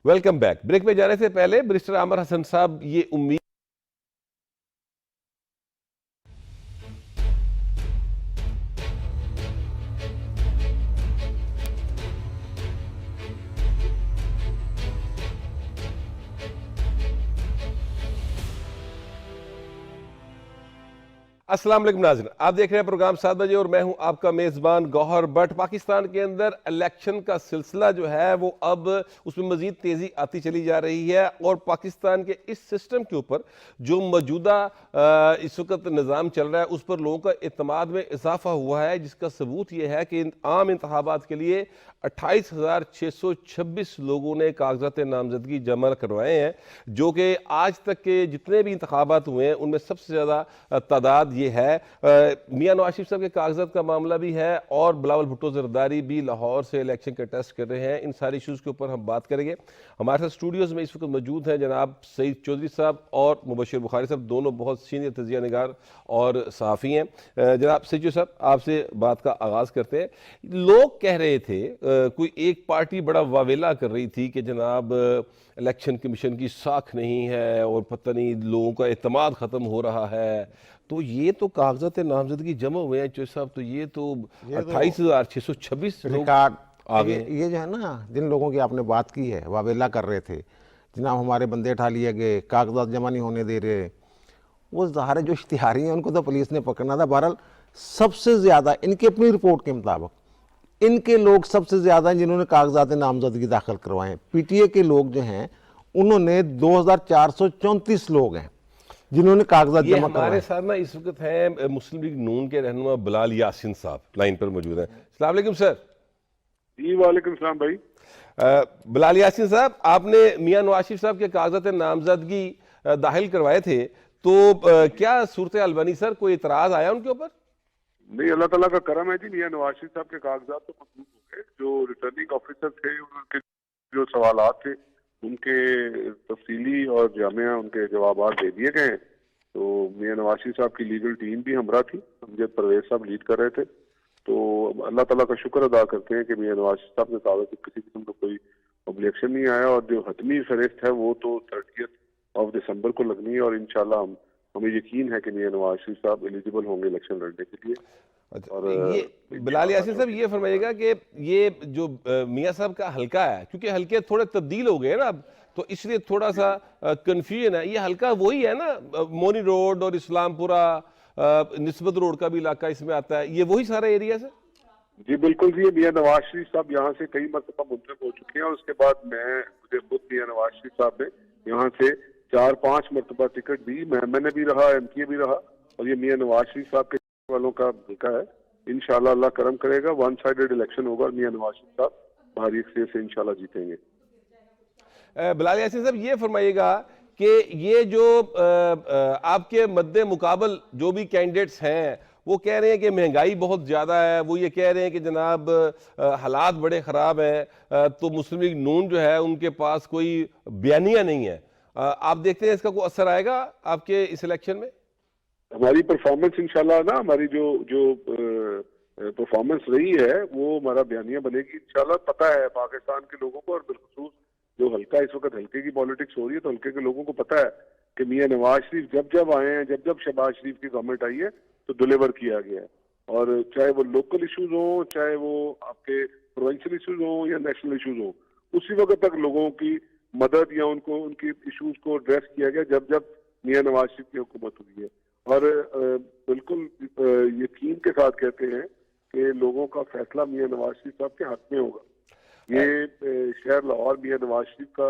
Welcome back. Break में जाने से पहले बैरिस्टर आमिर हसन साहब ये उम्मीद अस्सलाम वालेकुम नाज़रीन, आप देख रहे हैं प्रोग्राम 7 बजे और मैं हूं आपका मेज़बान गौहर भट्ट। पाकिस्तान के अंदर इलेक्शन का सिलसिला जो है वो अब उसमें मज़ीद तेज़ी आती चली जा रही है और पाकिस्तान के इस सिस्टम के ऊपर जो मौजूदा इस वक्त निज़ाम चल रहा है उस पर लोगों का एतमाद में इजाफा हुआ है, जिसका सबूत ये है कि आम इंतखाबात के लिए 28,626 लोगों ने कागजात नामजदगी जमा करवाए हैं, जो कि आज तक के जितने भी इंतखाबात हुए हैं उनमें सबसे ज़्यादा तादाद ये है। मियां नवाज शरीफ साहब के कागजात का मामला भी है और बिलावल भुट्टो जरदारी भी लाहौर से इलेक्शन कंटेस्ट कर रहे हैं। इन सारी इशूज़ के ऊपर हम बात करेंगे। हमारे साथ स्टूडियोज़ में इस वक्त मौजूद हैं जनाब सईद चौधरी साहब और मुबशिर बुखारी साहब, दोनों बहुत सीनियर तजिया निगार और सहाफ़ी हैं। जनाब सईद चौधरी साहब, आपसे बात का आगाज़ करते हैं। लोग कह रहे थे, कोई एक पार्टी बड़ा वावेला कर रही थी कि जनाब इलेक्शन कमीशन की साख नहीं है और पता नहीं लोगों का एतमाद ख़त्म हो रहा है। तो ये तो कागजात नामजदगी जमा हुए हैं चौधरी साहब, तो ये तो 28,626 रिकॉर्ड आ गए। ये जो है ना, जिन लोगों की आपने बात की है वावेला कर रहे थे, जनाब हमारे बंदे उठा लिए गए, कागजात जमा नहीं होने दे रहे, वो ज़ाहिर जो इश्तिहारी हैं उनको तो पुलिस ने पकड़ना था। बहरहाल सबसे ज़्यादा इनकी अपनी रिपोर्ट के मुताबिक इनके लोग सबसे ज़्यादा हैं जिन्होंने कागजात नामजदगी दाखिल करवाए हैं। पीटीए के लोग जो हैं उन्होंने 2,434 लोग हैं जिन्होंने कागजात जमा करवाए। हमारे साथ ना इस वक्त है मुस्लिम लीग नून के रहनुमा बिलाल यासिन साहब लाइन पर मौजूद हैं। अस्सलाम वालेकुम सर। जी वालेकुम सलाम भाई। बिलाल यासिन साहब, आपने मियां नवाज शरीफ साहब के कागजात नामजदगी दाखिल करवाए थे, तो क्या सूरत हाल बनी सर? कोई इतराज आया उनके ऊपर? नहीं, अल्लाह ताला का करम है जी। मियां नवाज शरीफ साहब के कागजात तो मंजूर हो गए। जो रिटर्निंग ऑफिसर थे उनके जो सवालात थे उनके तफसीली और जामिया उनके जवाब दे दिए गए हैं। तो मियां नवाज शरीफ साहब की लीगल टीम भी हमरा थी, अमजद परवेज साहब लीड कर रहे थे। तो अल्लाह ताला का शुक्र अदा करते हैं कि मियां नवाज शरीफ साहब के कागज किसी किस्म का कोई ऑब्जेक्शन नहीं आया और जो हतमी फहरिस्त है वो तो 30 दिसंबर को लगनी है और इंशाल्लाह हमें यकीन है कि मियां नवाज शरीफ साहब एलिजिबल होंगे इलेक्शन लड़ने के लिए। और ये बिलाल यासिन साहब ये फरमाइएगा कि ये जो मियां साहब का हल्का है, क्योंकि हल्के थोड़े तब्दील हो गए ना अब, तो इसलिए थोड़ा सा कंफ्यूजन है। ये हल्का वही है ना, मोनी रोड और इस्लामपुरा निस्बत रोड का भी इलाका इसमें आता है, ये वही सारा एरिया है? जी बिल्कुल जी। मियां नवाज शरीफ साहब यहाँ से कई मरतबा मुंतखब हो चुके हैं और उसके बाद मुझे खुद मियां नवाज शरीफ साहब ने यहाँ से 4-5 मरतबा टिकट दी। मैंने भी रहा, एमपी भी रहा और ये मियां नवाज शरीफ साहब के वालों का हल्का है। इंशाल्लाह अल्लाह करम करेगा, वन साइडेड इलेक्शन होगा और मियां नवाज शरीफ साहब भारी अक्सर से इंशाल्लाह जीतेंगे। बिलाल यासिन साहब ये फरमाइएगा कि ये जो आपके मद्दे मुकाबल जो भी कैंडिडेट्स हैं वो कह रहे हैं कि महंगाई बहुत ज़्यादा है, वो ये कह रहे हैं कि जनाब हालात बड़े ख़राब हैं, तो मुस्लिम लीग नून जो है उनके पास कोई बयानिया नहीं है। आप देखते हैं इसका कोई असर आएगा आपके इस इलेक्शन में? हमारी परफॉर्मेंस इंशाल्लाह ना, हमारी जो जो परफॉर्मेंस रही है वो हमारा बयानिया बनेगी इंशाल्लाह। पता है पाकिस्तान के लोगों को और बिलखुसूस जो हल्का इस वक्त हल्के की पॉलिटिक्स हो रही है, तो हल्के के लोगों को पता है कि मियां नवाज शरीफ जब जब आए हैं, जब जब शहबाज शरीफ की गवर्नमेंट आई है तो डिलीवर किया गया है। और चाहे वो लोकल इश्यूज हो, चाहे वो आपके प्रोविंशियल इश्यूज हो या नेशनल इश्यूज हो, उसी वक्त तक लोगों की मदद या उनको उनकी इश्यूज को एड्रेस किया गया जब जब मियां नवाज शरीफ की हुकूमत हुई है। और बिल्कुल यकीन के साथ कहते हैं कि लोगों का फैसला मियां नवाज शरीफ साहब के हक में होगा। ये शहर लाहौर मियां नवाज शरीफ का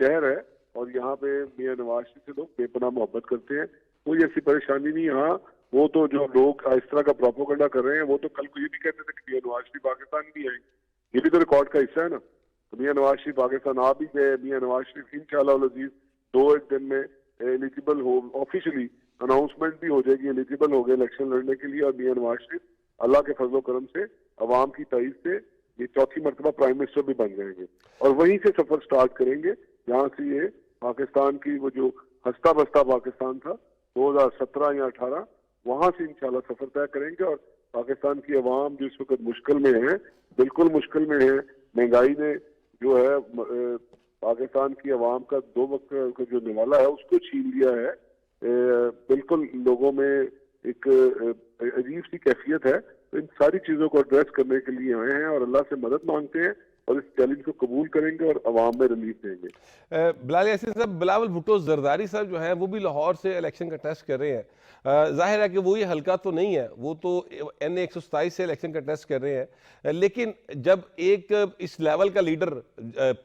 शहर है और यहाँ पे मियां नवाज शरीफ से लोग बेपनाह मोहब्बत करते हैं, कोई ऐसी परेशानी नहीं। हाँ, वो तो जो लोग इस तरह का प्रोपोगंडा कर रहे हैं वो तो कल को ये भी कहते थे कि मियां नवाज शरीफ पाकिस्तान भी आएंगे, ये भी तो रिकॉर्ड का हिस्सा है ना। तो मियां नवाज शरीफ पाकिस्तान आ भी गए। मियां नवाज शरीफ इंशाअल्लाह अज़ीज़ 2-1 दिन में एलिजिबल हो, ऑफिशियली अनाउंसमेंट भी हो जाएगी, एलिजिबल हो गए इलेक्शन लड़ने के लिए। और मियां नवाज शरीफ अल्लाह के फजलो करम से, अवाम की ताईद से ये चौथी मरतबा प्राइम मिनिस्टर भी बन जाएंगे और वहीं से सफर स्टार्ट करेंगे जहाँ से ये पाकिस्तान की वो जो हंसता बसता पाकिस्तान था 2017 या 18, वहां से इंशाल्लाह सफर तय करेंगे। और पाकिस्तान की अवाम जो इस वक्त मुश्किल में है, बिल्कुल मुश्किल में है, महंगाई ने जो है पाकिस्तान की आवाम का 2 वक्त का जो निवाला है उसको छीन लिया है। बिल्कुल लोगों में एक अजीब सी कैफियत है। तो इन सारी चीजों को एड्रेस करने के लिए आए हैं और अल्लाह से मदद मांगते हैं और इस चैलेंज को कबूल करेंगे और अवाम में रिलीफ देंगे। बिलाल यासीन साहब, बिलावल भुट्टो जरदारी साहब जो है वो भी लाहौर से इलेक्शन कंटेस्ट कर रहे हैं। जाहिर है कि वो ये हल्का तो नहीं है, वो तो NA 127 से इलेक्शन कंटेस्ट कर रहे हैं। लेकिन जब एक इस लेवल का लीडर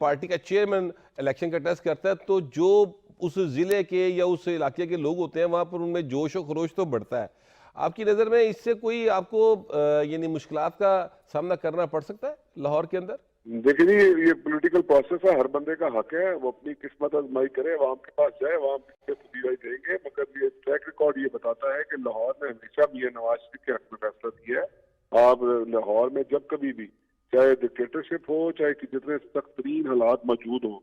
पार्टी का चेयरमैन इलेक्शन कंटेस्ट करता है तो जो उस जिले के या उस इलाके के लोग होते हैं वहां पर उनमें जोश और खरोश तो बढ़ता है। आपकी नज़र में इससे कोई आपको यानी मुश्किलात का सामना करना पड़ सकता है लाहौर के अंदर? देखिए जी, ये पॉलिटिकल प्रोसेस है, हर बंदे का हक है वो अपनी किस्मत आजमाई करे, अवाम के पास जाए, अवाम के खुदी देंगे। मगर ये ट्रैक रिकॉर्ड ये बताता है कि लाहौर ने हमेशा मियां नवाज शरीफ के हक में फैसला दिया है। आप लाहौर में जब कभी भी चाहे डिक्टेटरशिप हो, चाहे कि जितने सख्त तरीन हालात मौजूद हो,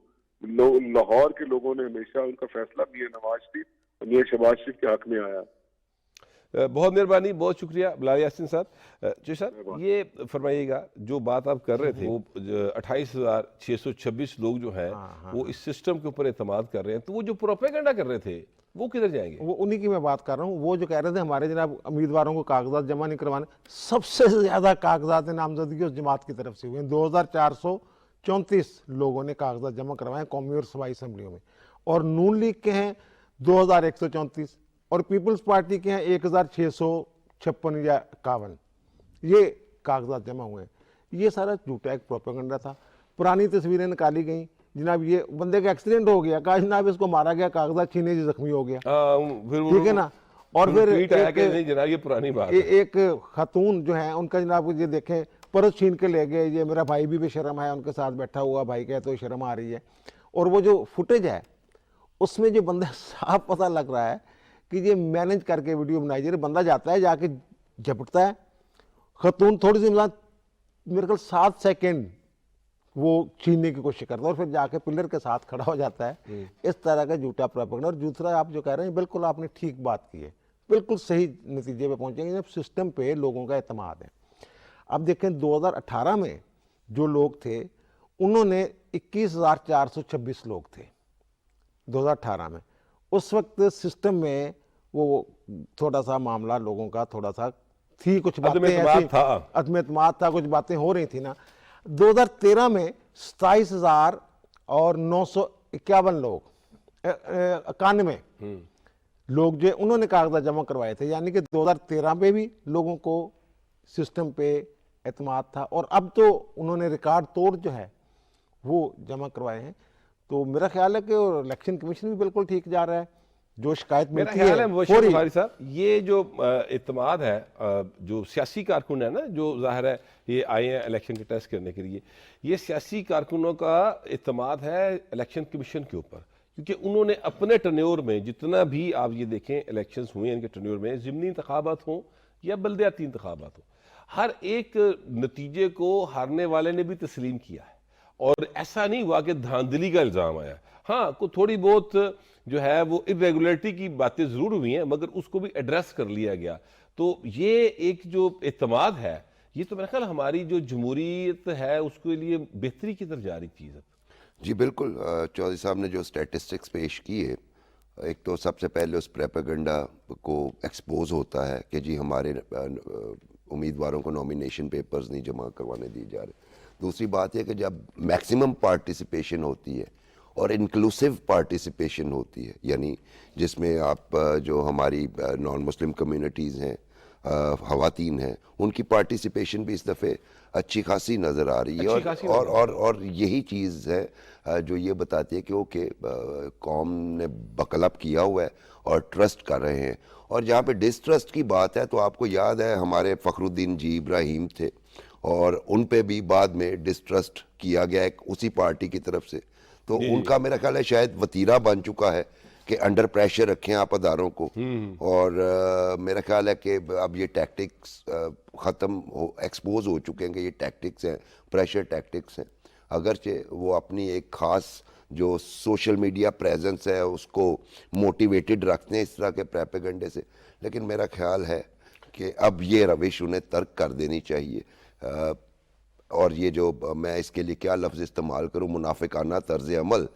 लाहौर के लोगों ने हमेशा उनका फैसला मियां नवाज शरीफ और मियां शहबाज शरीफ के हक में आया। बहुत मेहरबानी, बहुत शुक्रिया बिलाल यासीन साहब। जी साहब, ये फरमाइएगा जो बात आप कर रहे थे, वो 28,626 लोग जो हैं वो इस सिस्टम के ऊपर एतमाद कर रहे हैं, तो वो जो प्रोपेगेंडा कर रहे थे वो किधर जाएंगे? वो उन्हीं की मैं बात कर रहा हूँ। वो जो कह रहे थे हमारे जनाब उम्मीदवारों को कागजात जमा नहीं करवाने, सबसे ज्यादा कागजात नामजदगी उस जमात की तरफ से हुए। 2434 लोगों ने कागजात जमा करवाए कौमी और सूबाई असम्बलियों में, और नून लीग के हैं 2134 और पीपल्स पार्टी के हैं 1656 या 51 ये कागजात जमा हुए हैं। ये सारा झूठा एक प्रोपेगेंडा था। पुरानी तस्वीरें निकाली गई जनाब, ये बंदे का एक्सीडेंट हो गया, कहा जनाब इसको मारा गया, कागजात छीने से जख्मी हो गया, ठीक है ना। और फिर ये पुरानी बात है। एक खातून जो है उनका जनाब ये देखें पर्स छीन के ले गए, ये मेरा भाई भी बेशर्म है उनके साथ बैठा हुआ, भाई कहे तो शर्म आ रही है। और वो जो फुटेज है उसमें जो बंदा साफ पता लग रहा है कि ये मैनेज करके वीडियो बनाई जा रही। बंदा जाता है जाके झपटता है, खतून थोड़ी सी मेरे ख्याल 7 सेकेंड वो छीनने की कोशिश करता है और फिर जाके पिलर के साथ खड़ा हो जाता है। इस तरह का झूठा प्रोपेगेंडा। और दूसरा आप जो कह रहे हैं बिल्कुल आपने ठीक बात की है, बिल्कुल सही नतीजे पे पहुंचेंगे जब सिस्टम पे लोगों का एतमाद है। अब देखें 2018 में जो लोग थे उन्होंने 21,426 लोग थे 2018 में। उस वक्त सिस्टम में वो थोड़ा सा मामला लोगों का थोड़ा सा थी, कुछ बातें अदम-ए-एतमाद था, कुछ बातें हो रही थी ना। 2013 में 27,951 लोग 91 लोग जो उन्होंने कागजात जमा करवाए थे, यानी कि 2013 में भी लोगों को सिस्टम पे एतमाद था और अब तो उन्होंने रिकॉर्ड तोड़ जो है वो जमा करवाए हैं। तो मेरा ख्याल है कि इलेक्शन कमीशन भी बिल्कुल ठीक जा रहा है। जो शिकायत मेरा ख्याल है मुबारिक साहब, ये जो इत्तेमाद है, जो सियासी कारकुन है ना, जो जाहिर है ये आए हैं इलेक्शन के टेस्ट करने के लिए, ये सियासी कारकुनों का इत्तेमाद है इलेक्शन कमीशन के ऊपर, क्योंकि उन्होंने अपने टन्योर में जितना भी आप ये देखें इलेक्शंस हुए इनके टन्योर में, ज़िमनी इंतखाबात हों या बल्दियाती इंतखाबात हों, हर एक नतीजे को हारने वाले ने भी तस्लीम किया है और ऐसा नहीं हुआ कि धांधली का इल्ज़ाम आया। हाँ, को थोड़ी बहुत जो है वो इरेगुलरिटी की बातें ज़रूर हुई हैं मगर उसको भी एड्रेस कर लिया गया। तो ये एक जो एतमाद है, ये तो मेरा ख्याल हमारी जो जमहूरियत है उसके लिए बेहतरी की तरफ जा रही चीज़ है। जी बिल्कुल, चौधरी साहब ने जो स्टैटिस्टिक्स पेश किए, एक तो सबसे पहले उस प्रोपेगेंडा को एक्सपोज होता है कि जी हमारे उम्मीदवारों को नॉमिनेशन पेपर्स नहीं जमा करवाने दिए जा रहे। दूसरी बात यह कि जब मैक्सिमम पार्टिसिपेशन होती है और इंक्लूसिव पार्टिसिपेशन होती है, यानी जिसमें आप जो हमारी नॉन मुस्लिम कम्युनिटीज़ हैं, ख़वातीन हैं, उनकी पार्टिसिपेशन भी इस दफ़े अच्छी खासी नज़र आ रही है। और यही चीज़ है जो ये बताती है कि ओके कौम ने बकलब किया हुआ है और ट्रस्ट कर रहे हैं। और जहाँ पे डिस्ट्रस्ट की बात है तो आपको याद है हमारे फ़खरुद्दीन जी इब्राहिम थे और उन पे भी बाद में डिस्ट्रस्ट किया गया एक उसी पार्टी की तरफ से। तो उनका मेरा ख्याल है शायद वतीरा बन चुका है कि अंडर प्रेशर रखें आप अदारों को। और मेरा ख्याल है कि अब ये टैक्टिक्स ख़त्म हो, एक्सपोज हो चुके हैं कि ये टैक्टिक्स हैं, प्रेशर टैक्टिक्स हैं। अगरचे वो अपनी एक ख़ास जो सोशल मीडिया प्रेजेंस है उसको मोटिवेटेड रखते हैं इस तरह के प्रोपेगेंडे से, लेकिन मेरा ख्याल है कि अब ये रविश उन्हें तर्क कर देनी चाहिए। और ये जो मैं इसके लिए क्या लफ्ज़ इस्तेमाल करूँ, मुनाफिकाना तर्ज अमल,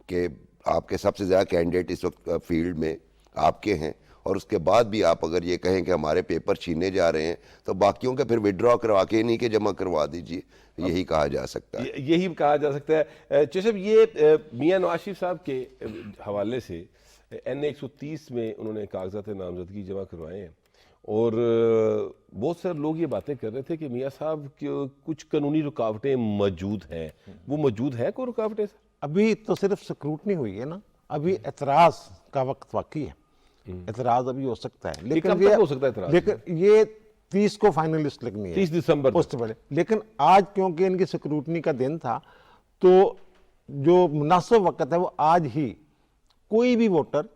कि आपके सबसे ज़्यादा कैंडिडेट इस वक्त फील्ड में आपके हैं, और उसके बाद भी आप अगर ये कहें कि हमारे पेपर छीने जा रहे हैं, तो बाकियों के फिर विड्रॉ करवा के नहीं कि जमा करवा दीजिए, यही कहा जा सकता है। यही कहा जा सकता है। चेशब, ये मियां नवाज शरीफ साहब के हवाले से NA 130 में उन्होंने कागजात नामजदगी जमा करवाए हैं, और बहुत सारे लोग ये बातें कर रहे थे कि मियां साहब कुछ कानूनी रुकावटें मौजूद हैं। वो मौजूद है कोई रुकावटें? अभी तो सिर्फ स्क्रूटनी हुई है ना, अभी एतराज का वक्त बाकी है। एतराज अभी हो सकता है, कब तक हो सकता है एतराज? लेकिन ये 30 को फाइनल लिस्ट लगनी है, 30 दिसंबर उससे पहले। लेकिन आज क्योंकि इनकी स्क्रूटनी का दिन था, तो जो मुनासिब वक्त है वो आज ही कोई भी वोटर,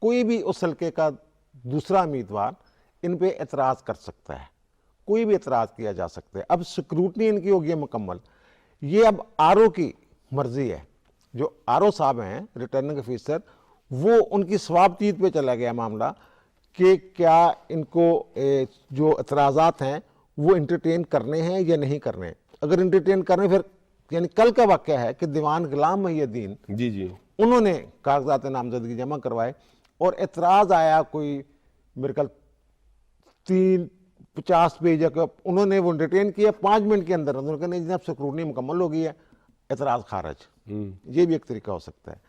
कोई भी उस हल्के का दूसरा उम्मीदवार इन पे एतराज कर सकता है, कोई भी एतराज किया जा सकता है। अब स्क्रूटनी इनकी होगी है मुकम्मल। ये अब आरओ की मर्जी है, जो आरओ साहब हैं रिटर्निंग ऑफिसर, वो उनकी स्वाबतीत पे चला गया मामला कि क्या इनको जो एतराज़ात हैं वो इंटरटेन करने हैं या नहीं करने हैं। अगर इंटरटेन करने, फिर यानी कल का वाक़या है कि दीवान गुलाम मोहिउद्दीन जी उन्होंने कागजात नामजदगी जमा करवाए और एतराज़ आया कोई मेरे ख्याल 50 पेज का, उन्होंने वो इंटरटेन किया 5 मिनट के अंदर। उन्होंने कहा जनाब स्क्रूटनी मुकम्मल हो गई है, एतराज़ खारिज। ये भी एक तरीका हो सकता है।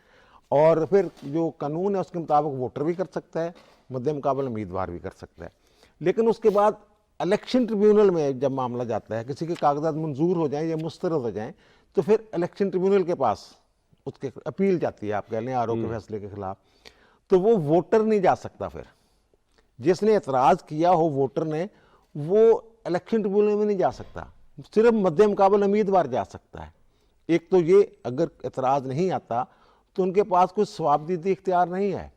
और फिर जो कानून है उसके मुताबिक वोटर भी कर सकता है, मद्दे मुकाबले उम्मीदवार भी कर सकता है। लेकिन उसके बाद इलेक्शन ट्रिब्यूनल में जब मामला जाता है, किसी के कागजात मंजूर हो जाएं या मुस्तरद हो जाएं, तो फिर इलेक्शन ट्रिब्यूनल के पास उसके अपील जाती है, आप कह लें आरओ के फैसले के खिलाफ, तो वो वोटर नहीं जा सकता। फिर जिसने एतराज़ किया हो वोटर ने, वो इलेक्शन ट्रिब्यूनल में नहीं जा सकता, सिर्फ मद्दे मुकाबले उम्मीदवार जा सकता है। एक तो ये, अगर एतराज़ नहीं आता तो उनके पास कोई स्वाबदीदी इख्तियार नहीं है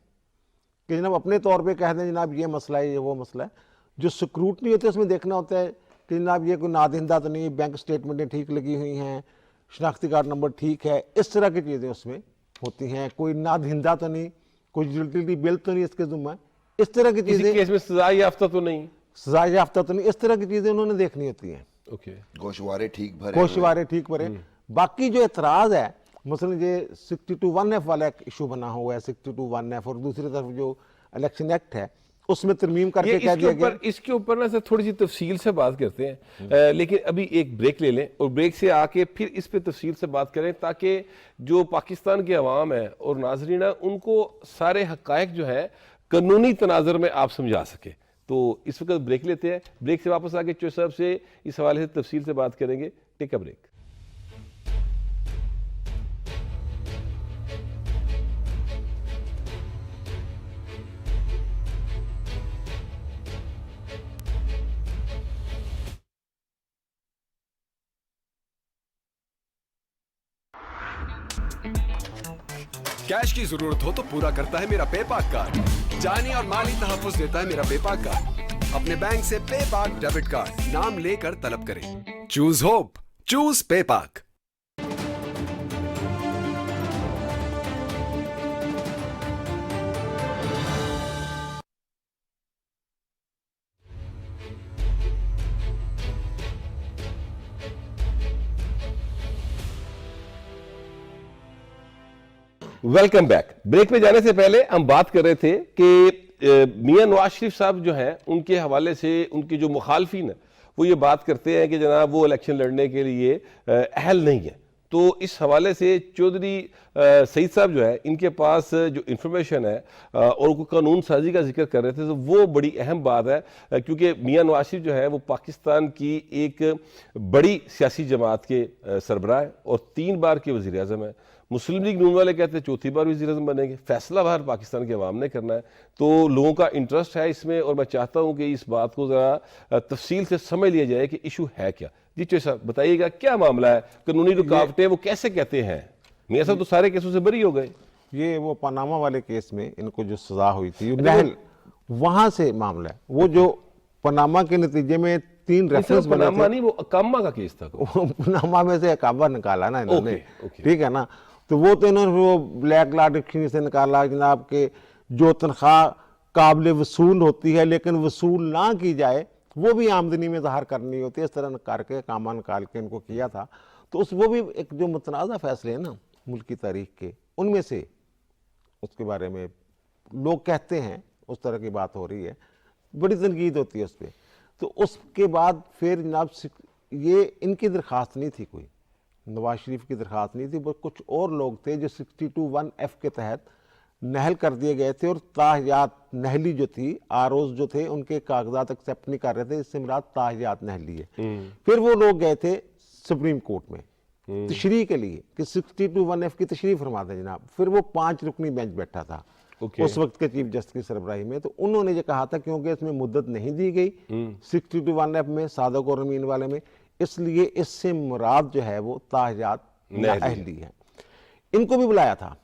कि जनाब अपने तौर पे कह दें जनाब ये मसला है, ये वो मसला है। जो स्क्रूटनी होती है उसमें देखना होता है कि जनाब ये कोई नादिंदा तो नहीं, बैंक स्टेटमेंटें ठीक लगी हुई हैं, शनाख्ती कार्ड नंबर ठीक है, इस तरह की चीज़ें उसमें होती हैं। कोई नादिंदा तो नहीं, कोई यूटिलिटी बिल तो नहीं इसके ज़ुम्मे, इस तरह की चीज़ें, केस में सजा याफ्ता तो नहीं, सजा याफ्ता तो नहीं, इस तरह की चीज़ें उन्होंने देखनी होती हैं। ओके, गोशवारे ठीक भरे, गोशवारे ठीक भरे। बाकी जो एतराज़ है, मसलन ये 62(1)F वाला एक इशू बना हुआ है, 62(1)F, और दूसरी तरफ जो इलेक्शन एक्ट है उसमें तरमीम करके कह दिया गया। इसके ऊपर ना सर थोड़ी सी तफसील से बात करते हैं, लेकिन अभी एक ब्रेक ले लें और ब्रेक से आके फिर इस पे तफसील से बात करें, ताकि जो पाकिस्तान की आवाम है और नाजरीन है उनको सारे हकायक जो है कानूनी तनाजर में आप समझा सके। तो इस वक्त ब्रेक लेते हैं, ब्रेक से वापस आके चो साहब से इस हवाले से तफसील से बात करेंगे। Take a break. कैश की जरूरत हो तो पूरा करता है मेरा पेपाक कार्ड। जानी और माली तहफ्फुज़ देता है मेरा पेपाक कार्ड। अपने बैंक से पेपाक डेबिट कार्ड नाम लेकर तलब करें। चूज होप, चूज पेपाक। Welcome back. ब्रेक पे जाने से पहले हम बात कर रहे थे कि मियां नवाज शरीफ साहब जो हैं उनके हवाले से उनके जो मुखालफिन है वो ये बात करते हैं कि जनाब वो इलेक्शन लड़ने के लिए अहल नहीं है। तो इस हवाले से चौधरी सईद साहब जो है इनके पास जो इंफॉर्मेशन है और वो कानून साजी का जिक्र कर रहे थे, तो वो बड़ी अहम बात है, क्योंकि मियां नवाज शरीफ जो है वो पाकिस्तान की एक बड़ी सियासी जमात के सरबराह है और 3 बार के वज़ीर आज़म है। मुस्लिम लीग नून वाले कहते हैं 4थी बार वज़ीर आज़म बनेंगे। फैसला बाहर पाकिस्तान के अवाम ने करना है, तो लोगों का इंटरेस्ट है इसमें, और मैं चाहता हूँ कि इस बात को ज़रा तफसील से समझ लिया जाए कि इशू है क्या। जी चौधरी साहब बताइएगा क्या मामला है, कानूनी रुकावटें वो कैसे कहते हैं? मियां साहब तो सारे केसों से बरी हो गए। ये वो पनामा वाले केस में इनको जो सजा हुई थी नहल, वहां से मामला है। वो जो पनामा के नतीजे में 3 रेफरेंस बने थे, पनामा नहीं, वो अकामा का केस था। पनामा में से अकाबा निकाला ना इन्होंने, ओके। ठीक है ना। तो वो तो इन्होंने वो ब्लैक लॉ डिक्शनरी से निकाला जनाब के जो तनख्वाह काबिल वसूल होती है लेकिन वसूल ना की जाए वो भी आमदनी में इजहार करनी होती है, इस तरह करके कामा निकाल के इनको किया था। तो उस वो भी एक जो मुतनाज़ा फैसले हैं ना मुल्क की तारीख के, उनमें से उसके बारे में लोग कहते हैं उस तरह की बात हो रही है, बड़ी तनकीद होती है उस पर। तो उसके बाद फिर जनाब ये इनकी दरख्वास्त नहीं थी, कोई नवाज शरीफ की दरख्वास्त नहीं थी, वो कुछ और लोग थे जो 62(1)(f) के तहत नहल कर दिए गए थे, और ताहियात नहली जो थी, आरओज जो थे उनके कागजात एक्सेप्ट नहीं कर रहे थे, इससे मुराद ताहियात नहली है। फिर वो लोग गए थे सुप्रीम कोर्ट में तशरीह के लिए कि 62(1)(f) की तशरीह फरमा दें जनाब। फिर वो 5 रुकनी बेंच बैठा था उस वक्त के चीफ जस्टिस की सरबराही में। तो उन्होंने ये कहा था क्योंकि इसमें मुद्दत नहीं दी गई 62(1)(f) में, सादक और अमीन वाले में, इसलिए इससे मुराद जो है वो ताहियात अहली है। इनको भी बुलाया था,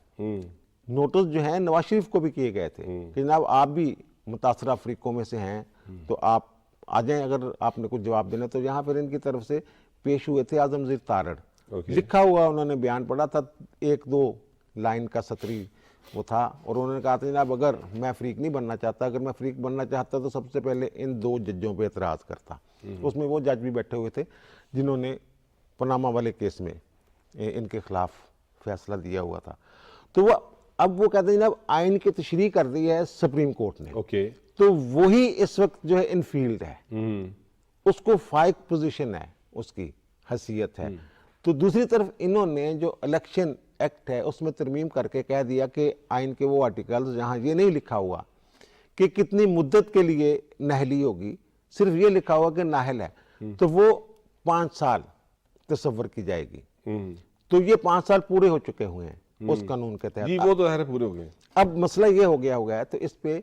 नोटिस जो है नवाज शरीफ को भी किए गए थे कि जनाब आप भी मुतासरा फरीकों में से हैं, तो आप आ जाएं अगर आपने कुछ जवाब देना। तो यहाँ पर इनकी तरफ से पेश हुए थे आजम ज़ीर तारड़, लिखा हुआ उन्होंने बयान पढ़ा था, 1-2 लाइन का सतरी वो था, और उन्होंने कहा था जनाब अगर मैं फरीक नहीं बनना चाहता, अगर मैं फरीक बनना चाहता तो सबसे पहले इन 2 जजों पे एतराज़ करता। उसमें वो जज भी बैठे हुए थे जिन्होंने पनामा वाले केस में इनके खिलाफ फैसला दिया हुआ था। तो वो अब वो कहते हैं जनाब आइन की तशरीह कर दी है सुप्रीम कोर्ट ने, तो वही इस वक्त जो है इनफील्ड है, उसको फाइक पोजीशन है, उसकी हैसियत है। तो दूसरी तरफ इन्होंने जो इलेक्शन एक्ट है उसमें तरमीम करके कह दिया कि आइन के वो आर्टिकल्स जहां ये नहीं लिखा हुआ कि कितनी मुद्दत के लिए नहली होगी, सिर्फ ये लिखा हुआ कि नाहल है, तो वो 5 साल तस्वर की जाएगी। तो ये 5 साल पूरे हो चुके हुए हैं उस कानून के तहत, जी वो तो है पूरे हो गए। अब मसला ये हो गया है, तो इस पे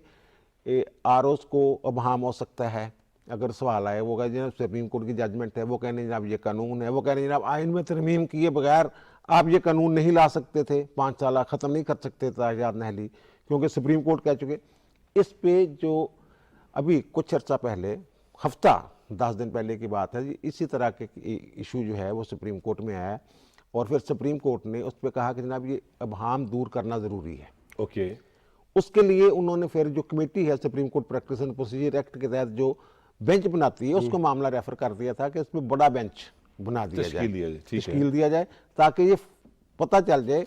आरओज को अबहाम हो सकता है। अगर सवाल आए वो कहे जनाब सुप्रीम कोर्ट की जजमेंट है, वो कहने जनाब ये कानून है, वो कहने जनाब आइन में तरमीम किए बगैर आप ये कानून नहीं ला सकते थे, 5 साल ख़त्म नहीं कर सकते थे आज़ाद नहली, क्योंकि सुप्रीम कोर्ट कह चुके। इस पे जो अभी कुछ अर्सा पहले, हफ्ता 10 दिन पहले की बात है, इसी तरह के इशू जो है वो सुप्रीम कोर्ट में आया, और फिर सुप्रीम कोर्ट ने उस पर कहा कि जनाब ये अबहाम दूर करना ज़रूरी है। उसके लिए उन्होंने फिर जो कमेटी है supreme court practice and procedure act के तहत जो बेंच बनाती है, उसको मामला रेफर कर दिया था कि इसमें बड़ा बेंच बना दिया जाए, तश्कील दिया जाए, ताकि ये पता चल जाए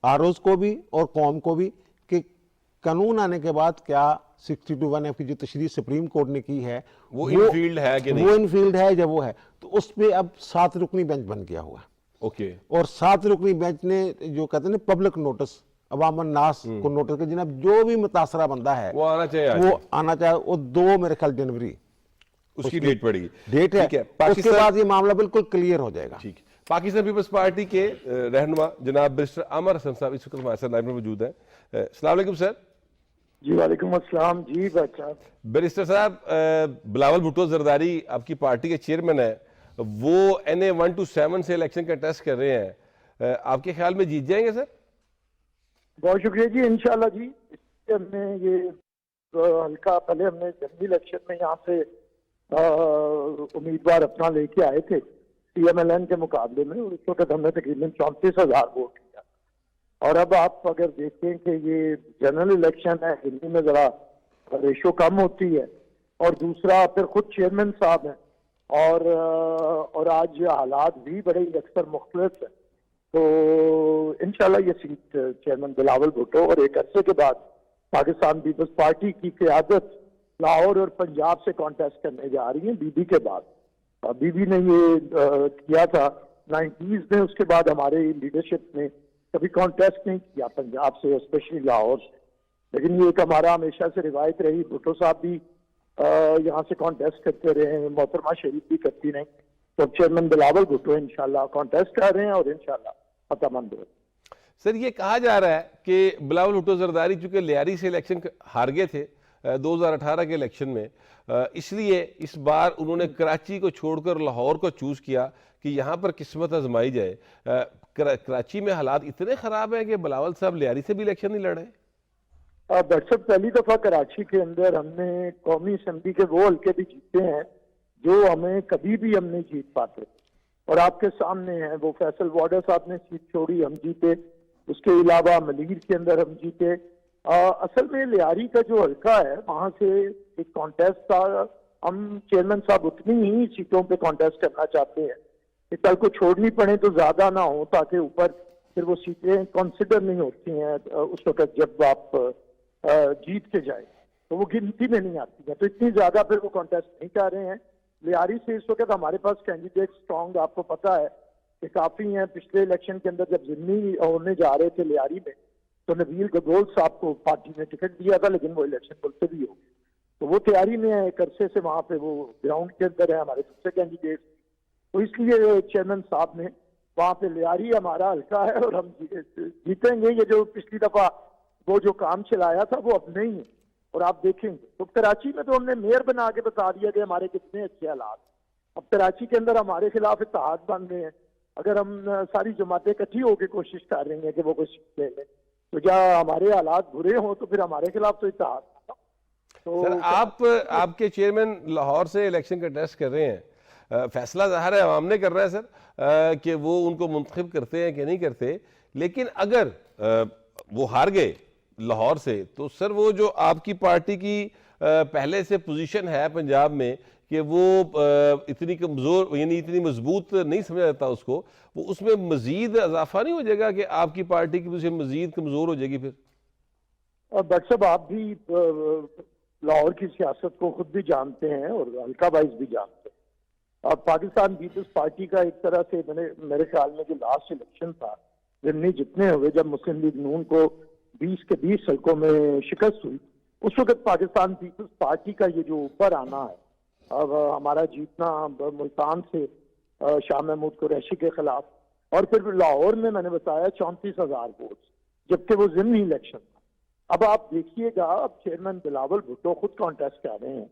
आरओज को भी और कौम को भी कि कानून आने के बाद क्या 62(1)(f) की जो तशरीह सुप्रीम कोर्ट ने की है वो इनफील्ड है कि नहीं, वो इनफील्ड है जब वो है। तो उस पर अब 7 रुकनी बेंच बन गया हुआ। और 7 रुकनी बेंच ने जो कहते हैं ना पब्लिक नोटिस, अवामन नास को नोटिस के जनाब जो भी मुतासरा बंदा है वो आना चाहिए, वो 2 मेरे ख्याल जनवरी उसकी डेट पड़ी, डेट है। उसके बाद ये मामला बिल्कुल क्लियर हो जाएगा। ठीक है। पाकिस्तान पीपल्स पार्टी के रहनुमा जनाब बैरिस्टर आमर हसन साहब इस वक्त हमारे साथ लाइव में मौजूद हैं। अस्सलाम वालेकुम सर। जी वालेकुम अस्सलाम। जी बच्चा बैरिस्टर साहब, बिलावल भुट्टो जरदारी आपकी पार्टी के चेयरमैन है, वो NA 1 to 7 से इलेक्शन कंटेस्ट कर रहे हैं, आपके ख्याल में जीत जाएंगे सर? बहुत शुक्रिया जी, इंशाल्लाह जी। हमने ये हल्का पहले हमने जनरल इलेक्शन में यहाँ से उम्मीदवार अपना लेके आए थे CMLN के मुकाबले में, उस वक्त हमने तकरीबन 34,000 वोट किया। और अब आप अगर देखें कि ये जनरल इलेक्शन है, हिंदी में जरा रेशो कम होती है, और दूसरा फिर खुद चेयरमैन साहब हैं, और आज हालात भी बड़े अक्सर मुख्तलिफ है। तो इंशाल्लाह ये सीट चेयरमैन बिलावल भुट्टो और एक अरसे के बाद पाकिस्तान पीपल्स पार्टी की क़यादत लाहौर और पंजाब से कॉन्टेस्ट करने जा रही है बीबी के बाद। बीबी ने ये किया था 90s में, उसके बाद हमारे लीडरशिप ने कभी कॉन्टेस्ट नहीं किया पंजाब से, स्पेशली लाहौर से। लेकिन ये एक हमारा हमेशा से रिवायत रही। भुट्टो साहब भी यहाँ से कॉन्टेस्ट करते रहे हैं, मोहतरमा शरीफ भी करती रही। तो चेयरमैन बिलावल भुट्टो इंशाल्लाह कॉन्टेस्ट कर रहे हैं और इंशाल्लाह फतहमंद हो। सर ये कहा जा रहा है कि बिलावल भुट्टो जरदारी चूंकि लियारी से इलेक्शन हार गए थे 2018 के इलेक्शन में, इसलिए इस बार उन्होंने कराची को छोड़कर लाहौर को चूज किया कि यहाँ पर किस्मत आजमाई जाए। कराची में हालात इतने खराब हैं कि बिलावल साहब लियारी से भी इलेक्शन नहीं लड़ रहे। दरअसल पहली दफा कराची के अंदर हमने कौमी असम्बली के वो हल्के भी जीते हैं जो हमें कभी भी हम नहीं जीत पाते, और आपके सामने है वो फैसल वाडा साहब ने सीट छोड़ी, हम जीते। उसके अलावा मलीर के अंदर हम जीते। असल में लियारी का जो हल्का है वहां से एक कॉन्टेस्ट था हम चेयरमैन साहब उतनी ही सीटों पे कॉन्टेस्ट करना चाहते हैं कि कल को छोड़नी पड़े तो ज्यादा ना हो, ताकि ऊपर फिर वो सीटें कंसिडर नहीं होती हैं उस वक्त जब आप जीत के जाए, तो वो गिनती में नहीं आती है। तो इतनी ज्यादा फिर वो कॉन्टेस्ट नहीं कर रहे हैं। लियारी से इस वक्त हमारे पास कैंडिडेट स्ट्रॉन्ग आपको पता है कि काफी हैं। पिछले इलेक्शन के अंदर जब जिम्नी होने जा रहे थे लियारी में, तो नबील गगोल साहब को पार्टी ने टिकट दिया था, लेकिन वो इलेक्शन बोलते भी हो गए। तो वो तैयारी में है, एक अरसे से वहां पे वो ग्राउंड के अंदर है हमारे दूसरे कैंडिडेट। तो इसलिए चेयरमैन साहब ने वहां पे लियारी हमारा हल्का है और हम जीतेंगे। ये जो पिछली दफा वो जो काम चलाया था वो अब नहीं है, और आप देखेंगे। तो कराची में तो हमने मेयर बना के बता दिया कि हमारे कितने अच्छे हालात। अब कराची के अंदर हमारे खिलाफ इत्तेहाद बन रहे हैं। अगर हम सारी जमातें इकट्ठी होकर कोशिश कर रही हैं कि वो कुछ ले लें, तो जहाँ हमारे हालात बुरे हों तो फिर हमारे खिलाफ तो इत्तेहाद ना। तो सर आपके चेयरमैन लाहौर से इलेक्शन कंटेस्ट कर रहे हैं, फैसला ज़ाहिर है अवाम ने कर रहा है सर कि वो उनको मुंतखब करते हैं कि नहीं करते, लेकिन अगर वो हार गए लाहौर से, तो सर वो जो आपकी पार्टी की पहले से पोजीशन है पंजाब में कि वो इतनी कमज़ोर यानी इतनी मजबूत नहीं समझा जाता उसको, वो उसमें मजीद इजाफा नहीं हो जाएगा कि आपकी पार्टी की पोजीशन मजीद कमज़ोर हो जाएगी फिर? और डॉक्टर साहब आप भी लाहौर की सियासत को खुद भी जानते हैं और हल्का वाइज भी जानते हैं। और पाकिस्तान पीपल्स पार्टी का एक तरह से मेरे ख्याल में जो लास्ट इलेक्शन था, जितने जितने हुए, जब मुस्लिम लीग नून को 20 के 20 हल्कों में शिकस्त हुई, उस वक्त पाकिस्तान पीपल्स पार्टी का ये जो ऊपर आना है, अब हमारा जीतना मुल्तान से शाह महमूद कुरैशी के खिलाफ, और फिर लाहौर में मैंने बताया 34,000 वोट, जबकि वो जिमनी इलेक्शन था। अब आप देखिएगा, अब चेयरमैन बिलावल भुट्टो खुद कॉन्टेस्ट कर रहे हैं,